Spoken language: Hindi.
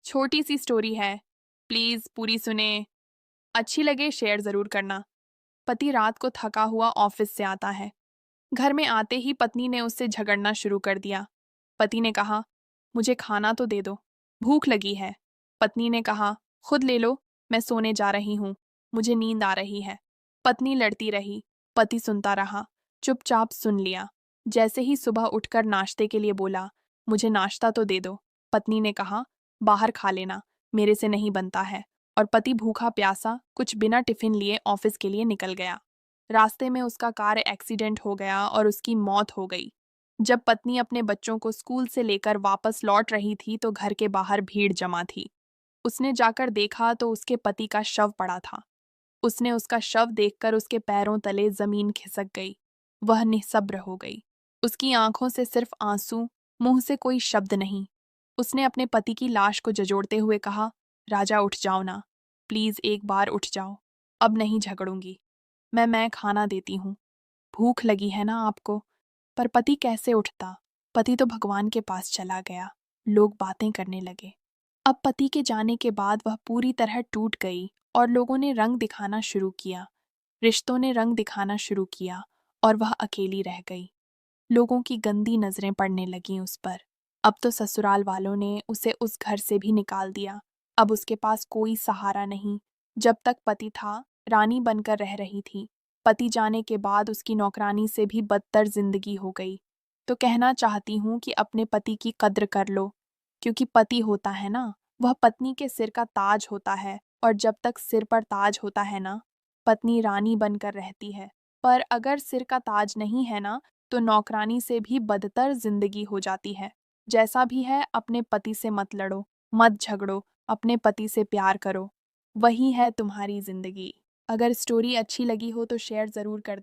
छोटी सी स्टोरी है, प्लीज पूरी सुने। अच्छी लगे शेयर जरूर करना। पति रात को थका हुआ ऑफिस से आता है। घर में आते ही पत्नी ने उससे झगड़ना शुरू कर दिया। पति ने कहा, मुझे खाना तो दे दो, भूख लगी है। पत्नी ने कहा, खुद ले लो, मैं सोने जा रही हूँ, मुझे नींद आ रही है। पत्नी लड़ती रही, पति सुनता रहा, चुपचाप सुन लिया। जैसे ही सुबह उठकर नाश्ते के लिए बोला, मुझे नाश्ता तो दे दो। पत्नी ने कहा, बाहर खा लेना, मेरे से नहीं बनता है। और पति भूखा प्यासा कुछ बिना टिफिन लिए ऑफिस के लिए निकल गया। रास्ते में उसका कार एक्सीडेंट हो गया और उसकी मौत हो गई। जब पत्नी अपने बच्चों को स्कूल से लेकर वापस लौट रही थी तो घर के बाहर भीड़ जमा थी। उसने जाकर देखा तो उसके पति का शव पड़ा था। उसने उसका शव देखकर उसके पैरों तले जमीन खिसक गई। वह निःसब्र हो गई। उसकी आंखों से सिर्फ आंसू, मुंह से कोई शब्द नहीं। उसने अपने पति की लाश को झंझोड़ते हुए कहा, राजा उठ जाओ ना, प्लीज एक बार उठ जाओ, अब नहीं झगड़ूंगी। मैं खाना देती हूँ, भूख लगी है ना आपको। पर पति कैसे उठता। पति तो भगवान के पास चला गया। लोग बातें करने लगे। अब पति के जाने के बाद वह पूरी तरह टूट गई और लोगों ने रंग दिखाना शुरू किया। रिश्तों ने रंग दिखाना शुरू किया और वह अकेली रह गई। लोगों की गंदी नजरें पड़ने लगीं उस पर। अब तो ससुराल वालों ने उसे उस घर से भी निकाल दिया। अब उसके पास कोई सहारा नहीं। जब तक पति था, रानी बनकर रह रही थी। पति जाने के बाद उसकी नौकरानी से भी बदतर जिंदगी हो गई। तो कहना चाहती हूँ कि अपने पति की कद्र कर लो, क्योंकि पति होता है ना, वह पत्नी के सिर का ताज होता है। और जब तक सिर पर ताज होता है ना, पत्नी रानी बनकर रहती है। पर अगर सिर का ताज नहीं है ना, तो नौकरानी से भी बदतर जिंदगी हो जाती है। जैसा भी है, अपने पति से मत लड़ो, मत झगड़ो, अपने पति से प्यार करो। वही है तुम्हारी जिंदगी। अगर स्टोरी अच्छी लगी हो तो शेयर ज़रूर कर दें।